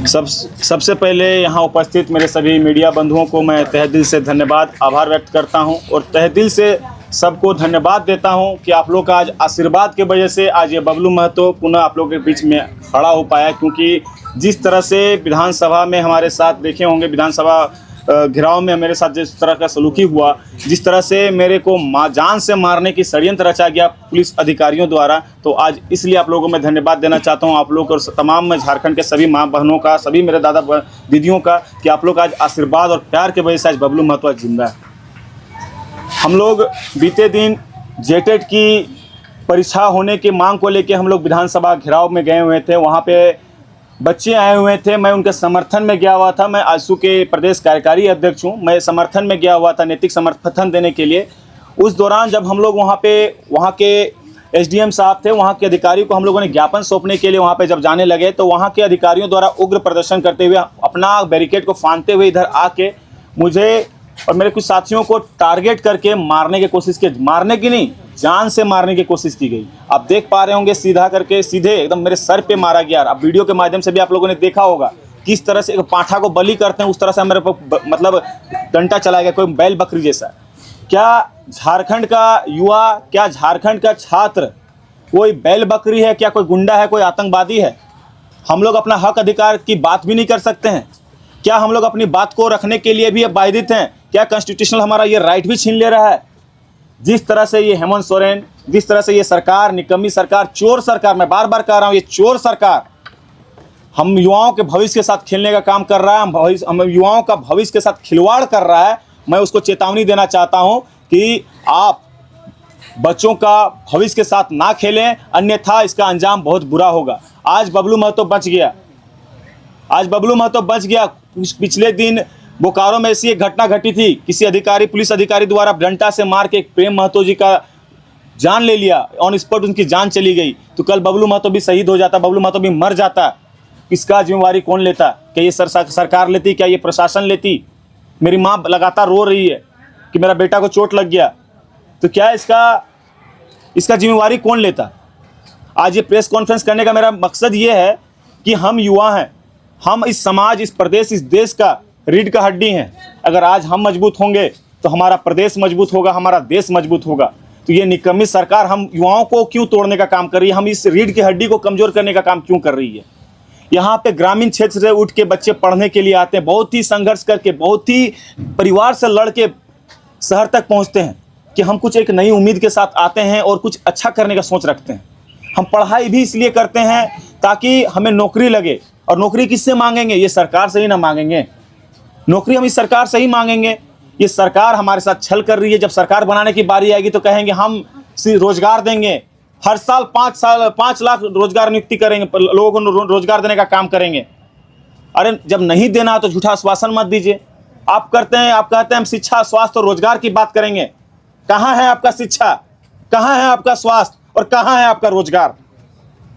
सबसे पहले यहाँ उपस्थित मेरे सभी मीडिया बंधुओं को मैं तहे दिल से धन्यवाद आभार व्यक्त करता हूँ और तहे दिल से सबको धन्यवाद देता हूँ कि आप लोग का आज आशीर्वाद के वजह से आज ये बबलू महतो पुनः आप लोगों के बीच में खड़ा हो पाया। क्योंकि जिस तरह से विधानसभा में हमारे साथ देखे होंगे, विधानसभा घेराव में मेरे साथ जिस तरह का सलूकी हुआ, जिस तरह से मेरे को जान से मारने की षड्यंत्र रचा गया पुलिस अधिकारियों द्वारा, तो आज इसलिए आप लोगों को मैं धन्यवाद देना चाहता हूं, आप लोग और तमाम झारखंड के सभी माँ बहनों का, सभी मेरे दादा दीदियों का, कि आप लोग आज आशीर्वाद और प्यार के वजह से आज बबलू महतो आज जिंदा है। हम लोग बीते दिन जेटेट की परीक्षा होने की मांग को लेकर हम लोग विधानसभा घेराव में गए हुए थे। वहाँ पे बच्चे आए हुए थे, मैं उनके समर्थन में गया हुआ था। मैं आजसू के प्रदेश कार्यकारी अध्यक्ष हूँ, मैं समर्थन में गया हुआ था नैतिक समर्थन देने के लिए। उस दौरान जब हम लोग वहाँ के एसडीएम साहब थे, वहाँ के अधिकारियों को हम लोगों ने ज्ञापन सौंपने के लिए वहाँ पे जब जाने लगे, तो वहाँ के अधिकारियों द्वारा उग्र प्रदर्शन करते हुए अपना बैरिकेड को फांदते हुए इधर आके मुझे और मेरे कुछ साथियों को टारगेट करके मारने की कोशिश की। मारने की नहीं, जान से मारने की कोशिश की गई। आप देख पा रहे होंगे, सीधा करके सीधे एकदम मेरे सर पे मारा गया। अब वीडियो के माध्यम से भी आप लोगों ने देखा होगा किस तरह से एक पाठा को बलि करते हैं, उस तरह से मेरे पर मतलब डंडा चलाया गया, कोई बैल बकरी जैसा। क्या झारखंड का युवा, क्या झारखंड का छात्र कोई बैल बकरी है? क्या कोई गुंडा है? कोई आतंकवादी है? हम लोग अपना हक अधिकार की बात भी नहीं कर सकते हैं? क्या हम लोग अपनी बात को रखने के लिए भी अब बाधित हैं? क्या कॉन्स्टिट्यूशनल हमारा ये राइट भी छीन ले रहा है? जिस तरह से ये हेमंत सोरेन, जिस तरह से ये सरकार, निकम्मी सरकार, चोर सरकार, मैं बार बार कह रहा हूँ, ये चोर सरकार हम युवाओं के भविष्य के साथ खेलने का काम कर रहा है, हम युवाओं का भविष्य के साथ खिलवाड़ कर रहा है। मैं उसको चेतावनी देना चाहता हूँ कि आप बच्चों का भविष्य के साथ ना खेलें, अन्यथा इसका अंजाम बहुत बुरा होगा। आज बबलू महतो बच गया, आज बबलू महतो बच गया। पिछले दिन बोकारो में ऐसी एक घटना घटी थी, किसी अधिकारी, पुलिस अधिकारी द्वारा डंडा से मार के एक प्रेम महतो जी का जान ले लिया, ऑन स्पॉट उनकी जान चली गई। तो कल बबलू महतो भी शहीद हो जाता, बबलू महतो भी मर जाता, इसका जिम्मेवारी कौन लेता? क्या ये सरकार लेती? क्या ये प्रशासन लेती? मेरी माँ लगातार रो रही है कि मेरा बेटा को चोट लग गया, तो क्या इसका जिम्मेवारी कौन लेता? आज ये प्रेस कॉन्फ्रेंस करने का मेरा मकसद ये है कि हम युवा हैं, हम इस समाज, इस प्रदेश, इस देश का रीढ़ का हड्डी हैं। अगर आज हम मजबूत होंगे तो हमारा प्रदेश मजबूत होगा, हमारा देश मजबूत होगा। तो ये निकम्मी सरकार हम युवाओं को क्यों तोड़ने का काम कर रही है? हम इस रीढ़ की हड्डी को कमज़ोर करने का काम क्यों कर रही है? यहाँ पे ग्रामीण क्षेत्र से उठ के बच्चे पढ़ने के लिए आते हैं, बहुत ही संघर्ष करके, बहुत ही परिवार से लड़ के शहर तक पहुँचते हैं कि हम कुछ एक नई उम्मीद के साथ आते हैं और कुछ अच्छा करने का सोच रखते हैं। हम पढ़ाई भी इसलिए करते हैं ताकि हमें नौकरी लगे, और नौकरी किससे मांगेंगे? ये सरकार से ही ना मांगेंगे, नौकरी हम इस सरकार से ही मांगेंगे। ये सरकार हमारे साथ छल कर रही है। जब सरकार बनाने की बारी आएगी तो कहेंगे हम रोजगार देंगे, हर साल 5 लाख रोजगार नियुक्ति करेंगे, लोगों को रोजगार देने का काम करेंगे। अरे जब नहीं देना तो झूठा आश्वासन मत दीजिए। आप कहते हैं हम शिक्षा, स्वास्थ्य और रोजगार की बात करेंगे। कहाँ है आपका शिक्षा, कहाँ है आपका स्वास्थ्य और कहाँ है आपका रोजगार?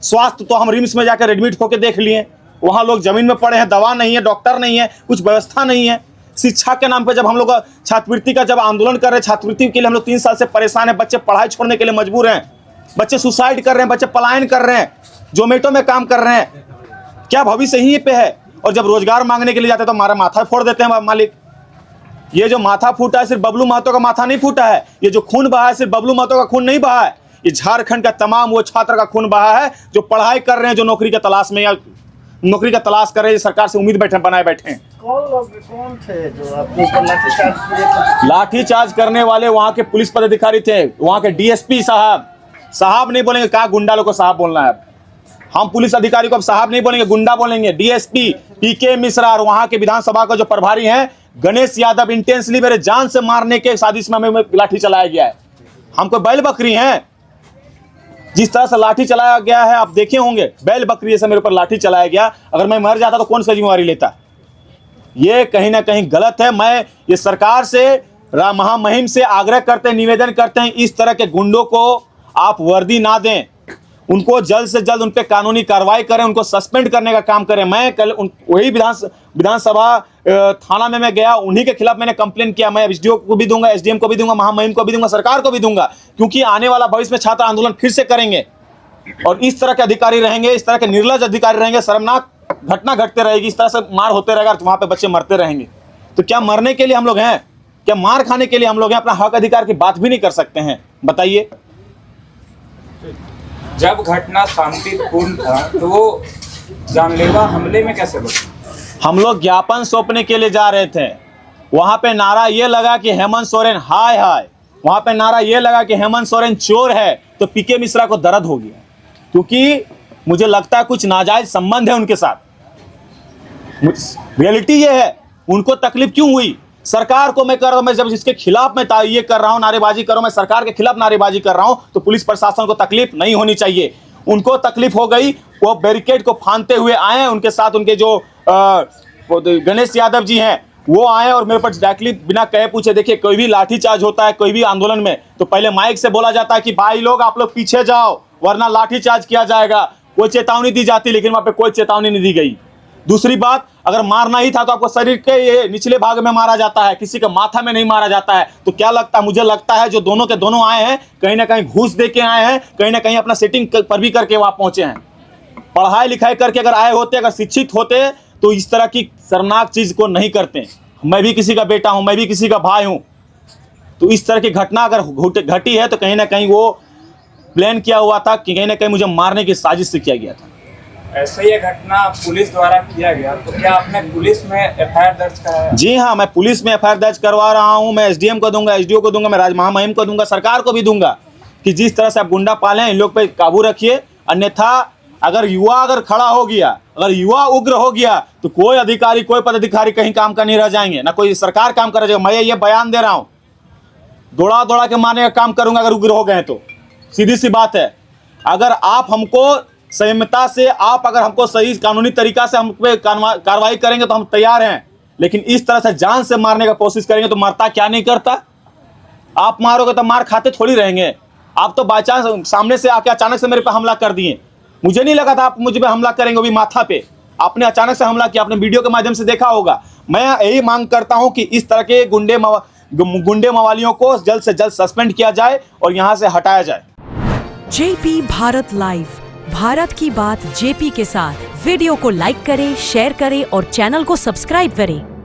स्वास्थ्य तो हम रिम्स में जाकर एडमिट होकर देख लिए, वहाँ लोग जमीन में पड़े हैं, दवा नहीं है, डॉक्टर नहीं है, कुछ व्यवस्था नहीं है। शिक्षा के नाम पे जब हम लोग छात्रवृत्ति का जब आंदोलन कर रहे हैं, छात्रवृत्ति के लिए हम लोग 3 साल से परेशान हैं, बच्चे पढ़ाई छोड़ने के लिए मजबूर हैं, बच्चे सुसाइड कर रहे हैं, बच्चे पलायन कर रहे हैं, जोमेटो में काम कर रहे हैं। क्या भविष्य यहीं पे है? और जब रोजगार मांगने के लिए जाते हैं तो हमारा माथा फोड़ देते हैं मालिक। ये जो माथा फूटा है सिर्फ बबलू महतो का माथा नहीं फूटा है, ये जो खून बहा है सिर्फ बबलू महतो का खून नहीं बहा है, ये झारखंड का तमाम वो छात्र का खून बहा है जो पढ़ाई कर रहे हैं, जो नौकरी की तलाश में या नौकरी का तलाश कर रहे हैं, सरकार से उम्मीद बनाए बैठे हैं। कौन थे जो आपके ऊपर लाठीचार्ज? लाठीचार्ज करने वाले वहाँ के पुलिस पदाधिकारी थे, वहाँ के डीएसपी साहब नहीं बोलेंगे, कहा गुंडा लोग को साहब बोलना है? हम पुलिस अधिकारी को अब साहब नहीं बोलेंगे, गुंडा बोलेंगे। डीएसपी पीके मिश्रा और वहाँ के विधानसभा का जो प्रभारी हैं गणेश यादव, इंटेंसली मेरे जान से मारने के साजिश में हमें लाठी चलाया गया है। हम कोई बैल बकरी हैं? जिस तरह से लाठी चलाया गया है आप देखे होंगे, बैल बकरी जैसे मेरे ऊपर लाठी चलाया गया। अगर मैं मर जाता तो कौन सा जिम्मेवारी लेता? ये कहीं ना कहीं गलत है। मैं ये सरकार से, महामहिम से आग्रह करते हैं, निवेदन करते हैं, इस तरह के गुंडों को आप वर्दी ना दें, उनको जल्द से जल्द उन पर कानूनी कार्रवाई करें, उनको सस्पेंड करने का काम करें। मैं कल वही विधानसभा थाना में मैं गया, उन्हीं के खिलाफ मैंने कंप्लेन किया। मैं एसडीओ को भी दूंगा, एसडीएम को भी दूंगा, महामहिम को भी दूंगा, सरकार को भी दूंगा, क्योंकि आने वाला भविष्य में छात्र आंदोलन फिर से करेंगे और इस तरह के अधिकारी रहेंगे, इस तरह के निर्लज अधिकारी रहेंगे, शर्मनाक घटना घटते रहेगी, इस तरह से मार होते रहेगा, तो वहाँ पे बच्चे मरते रहेंगे। तो क्या मरने के लिए हम लोग हैं? क्या मार खाने के लिए हम लोग हैं? अपना हक अधिकार की बात भी नहीं कर सकते हैं? बताइए। जब घटना शांतिपूर्ण था तो वो जानलेवा हमले में कैसे बचा? हम लोग ज्ञापन सौंपने के लिए जा रहे थे, वहां पे नारा ये लगा कि हेमंत सोरेन हाय हाय, वहां पे नारा ये लगा कि हेमंत सोरेन चोर है, तो पीके मिश्रा को दर्द हो गया, क्योंकि मुझे लगता है कुछ नाजायज संबंध है उनके साथ। रियलिटी ये है, उनको तकलीफ क्यों हुई? सरकार को मैं कर रहा हूं, मैं जब इसके खिलाफ मैं ये कर रहा हूं, नारेबाजी कर रहा हूं, मैं सरकार के खिलाफ नारेबाजी कर रहा हूं, तो पुलिस प्रशासन को तकलीफ नहीं होनी चाहिए। उनको तकलीफ हो गई, वो बैरिकेड को फांदते हुए आए हैं, उनके साथ उनके जो गणेश यादव जी हैं वो आए और मेरे पर डायरेक्टली बिना कहे पूछे। देखिए, कोई भी लाठीचार्ज होता है कोई भी आंदोलन में, तो पहले माइक से बोला जाता है कि भाई लोग आप लोग पीछे जाओ वरना लाठीचार्ज किया जाएगा, कोई चेतावनी दी जाती, लेकिन वहां पे कोई चेतावनी नहीं दी गई। दूसरी बात, अगर मारना ही था तो आपको शरीर के ये निचले भाग में मारा जाता है, किसी के माथा में नहीं मारा जाता है। तो क्या लगता है, मुझे लगता है जो दोनों के दोनों आए हैं, कहीं ना कहीं घूस दे के आए हैं, कहीं ना कहीं अपना सेटिंग पर भी करके वहां पहुंचे हैं। पढ़ाई लिखाई करके अगर आए होते, अगर शिक्षित होते, तो इस तरह की शर्मनाक चीज को नहीं करते। मैं भी किसी का बेटा हूं, मैं भी किसी का भाई हूं, तो इस तरह की घटना अगर घटी है तो कहीं ना कहीं वो प्लान किया हुआ था कि कहीं ना कहीं मुझे मारने की साजिश से किया गया था। ऐसे ये घटना पुलिस द्वारा किया गया, तो क्या आपने पुलिस में एफआईआर दर्ज कराया? जी हाँ, मैं पुलिस में एफआईआर दर्ज करवा रहा हूं। मैं एसडीएम को दूंगा, एसडीओ को दूंगा, मैं राजमहामहिम को दूंगा, सरकार को भी दूंगा कि जिस तरह से आप गुंडा पाले हैं इन लोग पे काबू रखिए। अन्यथा अगर युवा खड़ा हो गया, अगर युवा उग्र हो गया, तो कोई अधिकारी कोई पदाधिकारी कहीं काम का नहीं रह जाएंगे, ना कोई सरकार काम कर जाएगा। मैं ये बयान दे रहा हूं, दौड़ा दौड़ा के मारने का काम करूंगा अगर उग्र हो गए तो। सीधी सी बात है, अगर आप हमको संयमता से, आप अगर हमको सही कानूनी तरीका से हम पे कार्रवाई करेंगे तो हम तैयार हैं, लेकिन इस तरह से जान से मारने का कोशिश करेंगे तो मरता क्या नहीं करता। आप मारोगे तो मार खाते थोड़ी रहेंगे। आप तो बाई चांस सामने से आके अचानक से मेरे पे हमला कर दिए, मुझे नहीं लगा था आप मुझ पे हमला करेंगे, वो भी माथा पे। आपने अचानक से हमला किया, आपने वीडियो के माध्यम से देखा होगा। मैं यही मांग करता हूं कि इस तरह के गुंडे मवालियों को जल्द से जल्द सस्पेंड किया जाए और यहां से हटाया जाए। जेपी भारत लाइव, भारत की बात जेपी के साथ। वीडियो को लाइक करें, शेयर करें और चैनल को सब्सक्राइब करें।